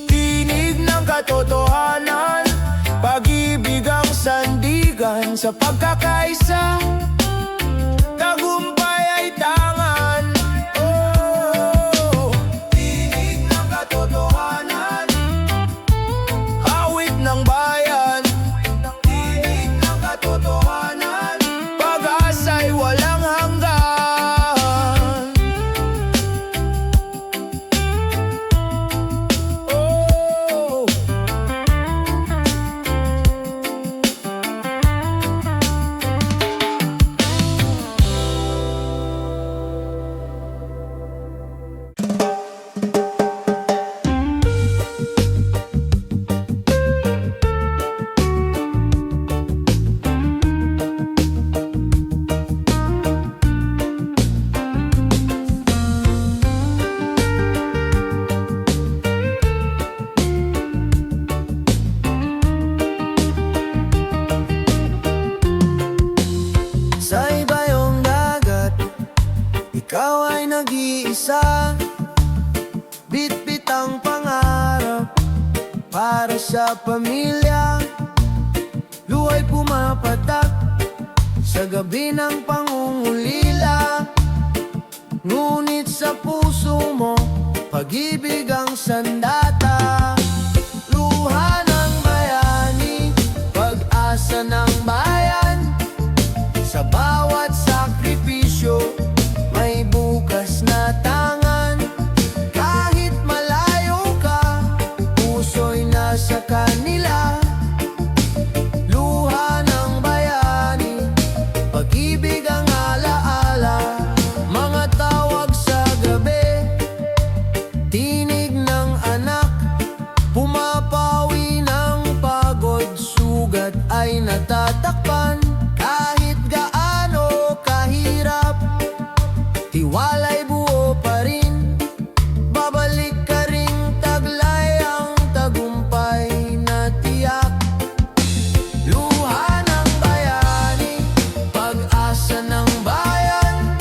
Tinig ng katotohanan, pag-ibig ang sandigan. Sa pagkakaisa, tagumpay ay tangan. Tinig ng katotohanan, awit ng bayan. Tinig ng katotohanan, pag-asa'y walang hanggan. sa pamilya, luha'y pumapatak sa gabi ng pangungulila. Ngunit sa puso mo, pag-ibig ang sandata. Luha ng bayani, pag-asa ng bayan. Sa bawat sakripisyo, may bukas na tangan. Kahit malayo ka, puso'y nasa kanila. Luha ng bayani, pag-ibig ang alaala. Mga tawag sa gabi, tinig ng anak. Pumapawi ng pagod, sugat ay natatakpan. Kahit gaano kahirap, tiwala'y buo pa rin. Babalik ka ring taglay ang tagumpay na tiyak. Luha ng bayani, pag-asa ng bayan.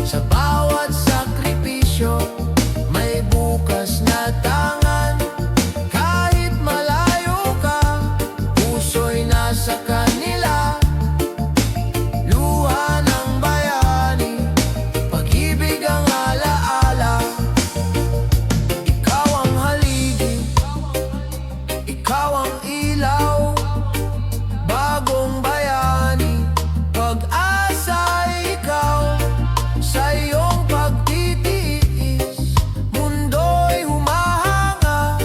Sa bawat sakripisyo, may bukas na tangan. Kahit malayo ka, puso'y nasa kanila. Luha ng bayani, pag-ibig ang alaala. Ikaw ang haligi, ikaw ang ilaw. Bagong bayani, pag-asa ikaw. Sa iyong pagtitiis, mundo'y humahanga.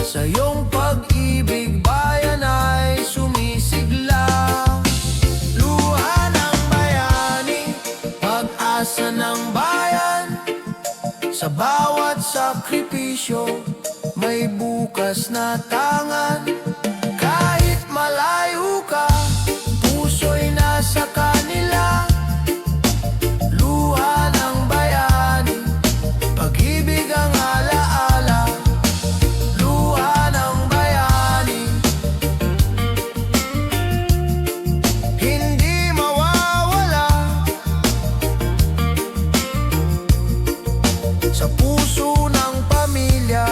Sa iyong pag-ibig, bayan ay sumisigla. Luha ng bayani, pag-asa ng bayan. Sa bawat sakripisyo, may bukas na tangan. Kahit malayo ka, puso'y nasa kanila. Luha ng bayani, pag-ibig ang alaala. Luha ng bayani, hindi mawawala. Sa puso ng pamilya,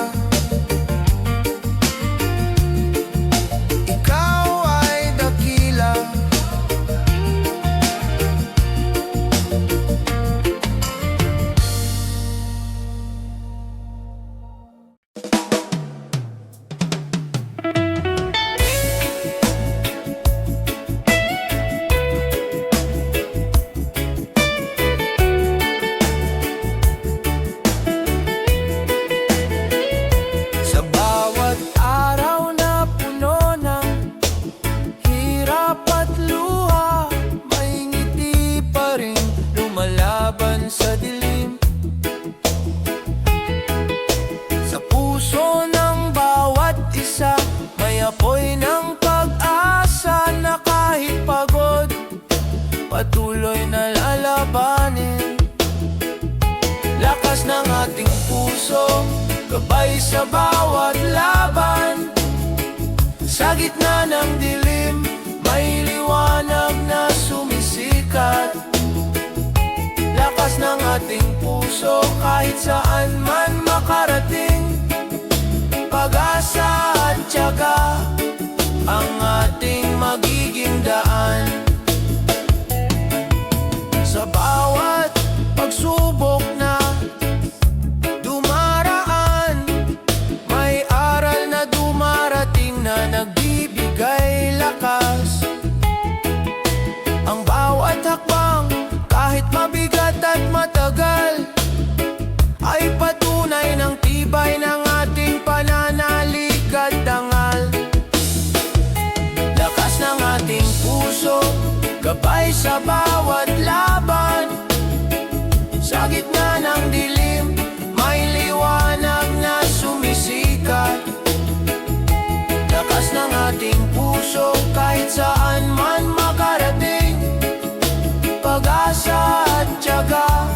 ikaw ay dakila. Sa bawat araw na puno ng hirap at luha, may ngiti pa rin lumalaban sa dilim. Sa puso ng bawat isa, may apoy ng pag-asa na kahit pagod, patuloy na lalabanin. Lakas ng ating puso, gabay sa bawat laban. Sa gitna ng dilim, may liwanag na sumisikat. Lakas ng ating puso, kahit saan man makarating. Pag-asa at tiyaga, ang ating magiging daan. Sa bawat pagsubok na dumaraan, may aral na dumarating na nagbibigay lakas. Ang bawat hakbang, kahit mabigat at matagal, ay patunay ng tibay ng ating pananalig at dangal. Lakas ng ating puso, gabay sa bawat laban. Sa gitna ng dilim, may liwanag na sumisikat. Lakas ng ating puso, kahit saan man makarating. Pag-asa at tiyaga,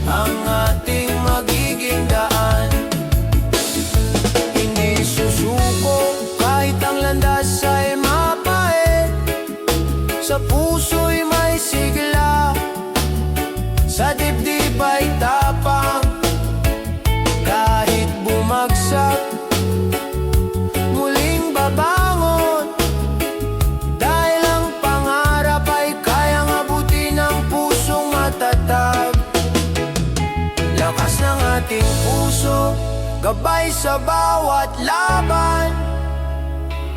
ang ating magiging daan. Hindi susuko kahit ang landas ay mapait. Sa puso'y may sigla, sa dibdib ay tapang. Kahit bumagsak ating puso, gabay sa bawat laban.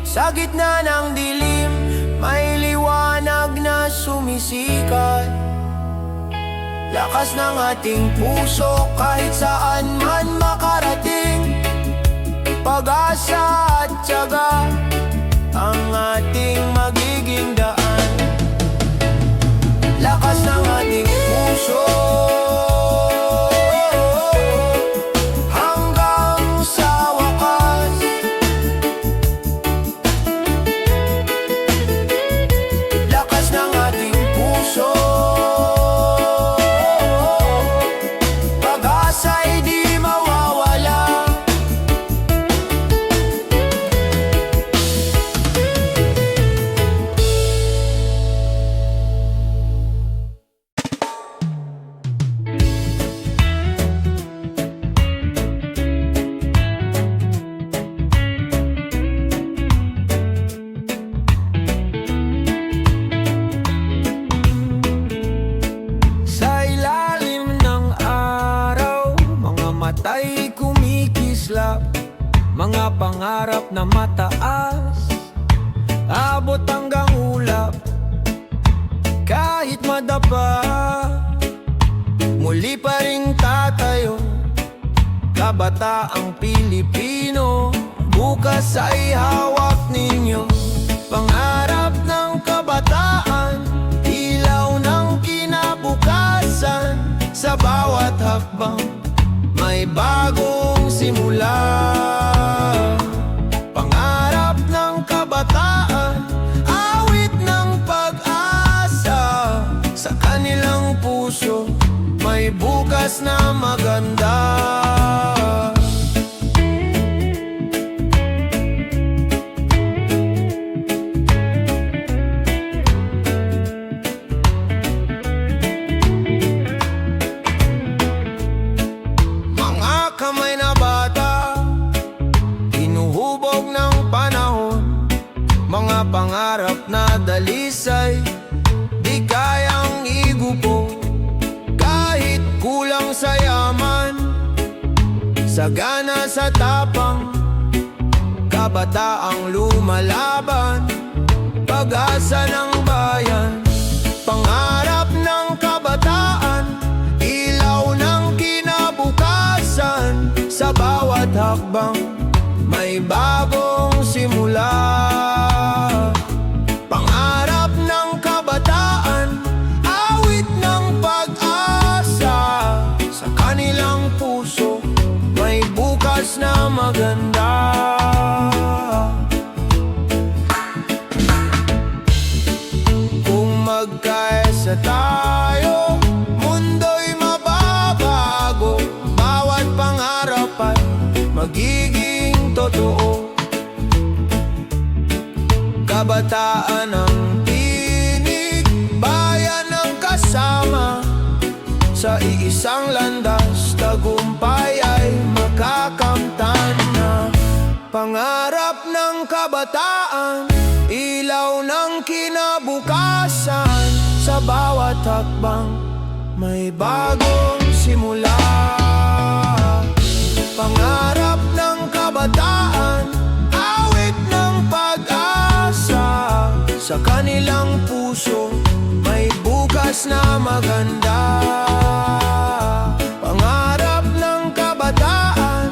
Sa gitna ng dilim, may liwanag na sumisikat. Lakas ng ating puso kahit saan man makarating. Pag-asa at tiyaga ang ating magiging daan. Lakas ng ating puso hanggang sa wakas. Lakas ng ating puso, pag-asa'y di mawawala. Sa ilalim ng araw, mga mata'y kumikislap. Mga pangarap na mataas, abot hanggang ulap. Kahit madapa, muli pa ring tatayo. Kabataang Pilipino, bukas ay hawak ninyo. Pangarap ng kabataan, ilaw ng kinabukasan. Sa bawat hakbang, may bagong simula. Pangarap ng kabataan, awit ng pag-asa. Sa kanilang puso, may bukas na maganda. Mga kamay na bata, hinuhubog ng panahon. Mga pangarap na dalisay, di kayang igupo. Kahit kulang sa yaman, sagana sa tapang, kabataang lumalaban. Pag-asa ng bayan, pangarap ng kabataan, ilaw ng kinabukasan. Sa bawat hakbang, may bagong simula. Pangarap ng kabataan, awit ng pag-asa. Sa kanilang puso, may bukas na maganda. Kung magkaisa tayo, mundo'y mababago. Bawat pangarap ay magiging totoo. Kabataan ang tinig, bayan ang kasama. Sa iisang landas, tagumpay ay makakamtan na. Pangarap ng kabataan, ilaw ng kinabukasan. Sa bawat hakbang, may bagong simula. Pangarap ng kabataan, awit ng pag-asa. Sa kanilang puso, may bukas na maganda. Pangarap ng kabataan,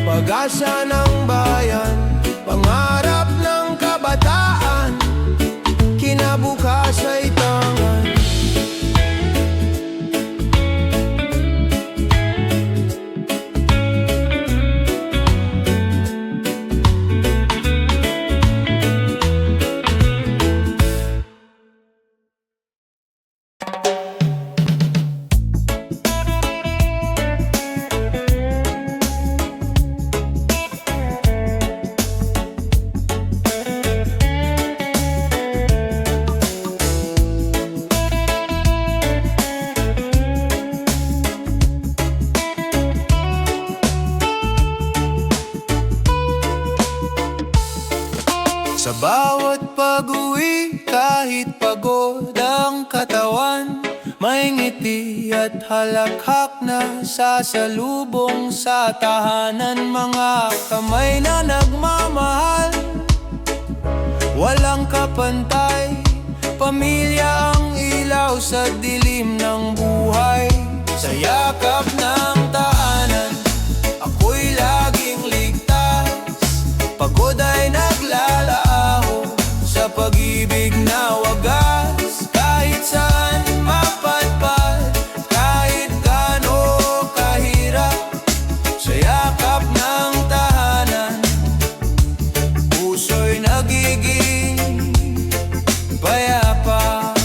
pag-asa ng bayan. Pangarap ng kabataan, kinabukas ay tangan. Sa bawat pag-uwi, kahit pagod ang katawan, may May ngiti at halakhak na sasalubong sa tahanan. Mga kamay na nagmamahal, walang kapantay. Pamilya ang ilaw sa dilim ng buhay. Sa yakap ng tahanan, ako'y laging ligtas. Pagod ay naglalaho sa pag-ibig na wagas. Kahit saan mapadpad, kahit gaano kahirap, sa yakap ng tahanan, puso'y nagiging payapa.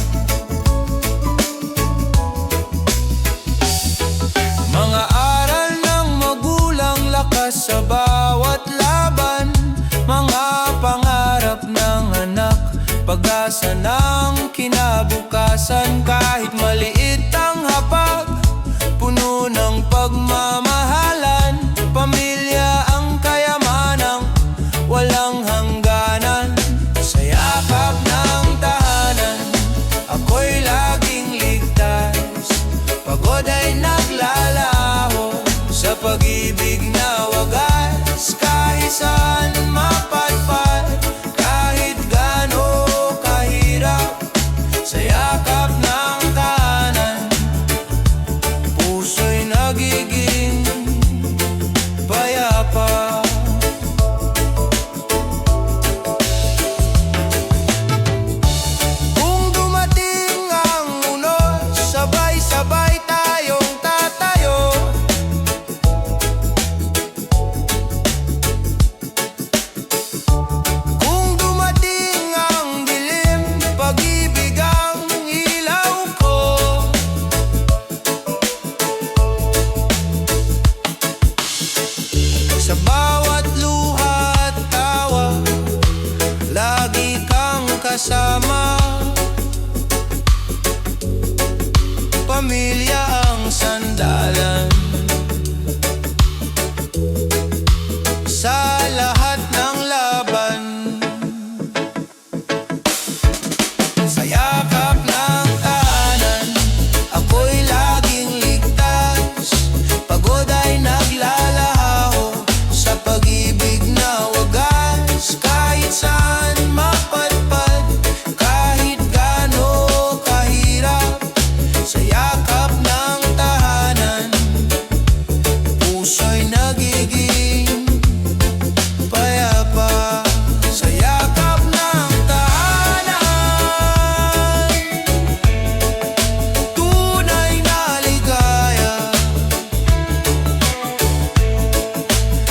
Mga aral ng magulang, lakas sa bawat laban. Mga pangarap ng anak, pag-asa ng kinabukasan. Kahit maliit ang hapag, puno ng pagmamahalan. Pamilya ang kayamanang walang hangganan. Sa yakap ng tahanan, ako'y laging ligtas. Pagod ay naglalaho sa pag-ibig na wagas. Kahit saan mapadpad, kahit gaano kahirap, sa yakap ng tahanan, puso'y nagiging payapa. Kung dumating ang unos, sabay-sabay tayong tatayo. Kung dumating ang dilim, pag-ibig ang ilaw ko. Sa bawat luha at tawa, lagi kang kasama. Pamilya ang sandalan sa lahat ng laban. Sa yakap ng tahanan, ako'y laging ligtas. Pagod ay naglalaho sa pag-ibig na wagas. Kahit saan mapadpad, kahit gaano kahirap, sa yakap ng tahanan, puso'y nagiging payapa. Sa yakap ng tahanan, tunay na ligaya.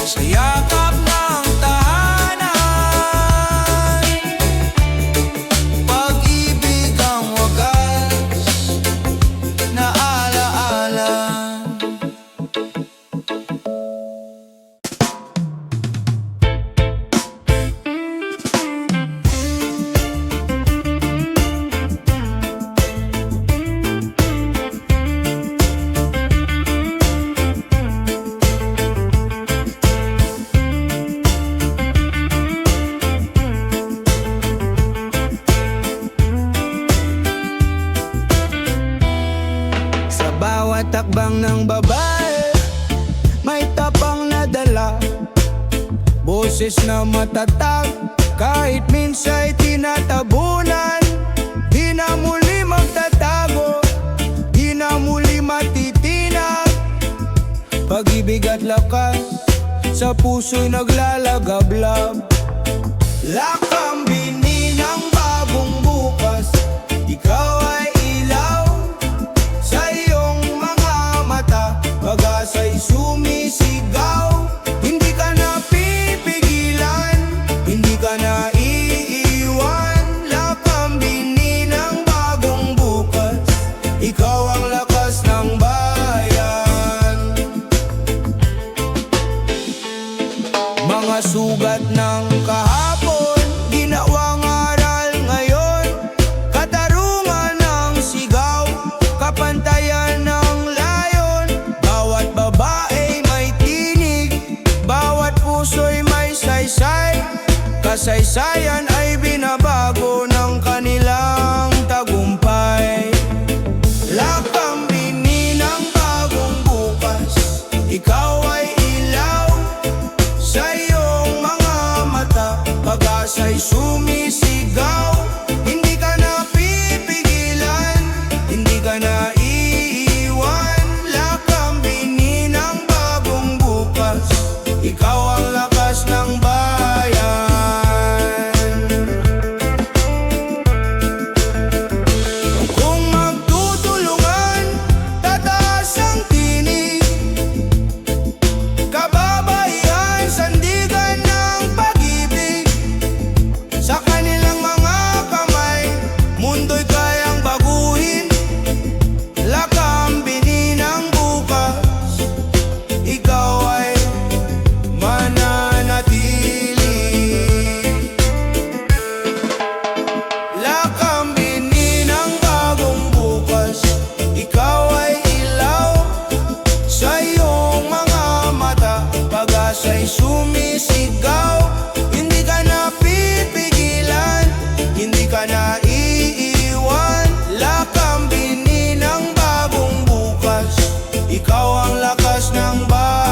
Sa yakap ng tahanan, pag-ibig ang wagas na alaala. Sa bawat takbang ng babae, may tapang na dala. Boses na matatag, kahit minsa'y tinatabunan. Di na muli magtatago, di na muli matitinag. Pag-ibig at lakas sa puso'y naglalagablab. Lakambini ng bagong bukas, ikaw ay ilaw sa iyong mga mata. Pag-asa'y sumisigaw, hindi ka na pipigilan, hindi ka na iiwan. Lakambini ng bagong bukas, ikaw ang lakas ng bayan. Mga sugat ng kahapon, ginawang aral ngayon. Katarungan ng sigaw, kapantayan ng layon. Bawat babae may tinig, bawat puso'y may saysay. Kasaysayan ay binabago ng kanilang tagumpay. Lakambini wakas ng bayan.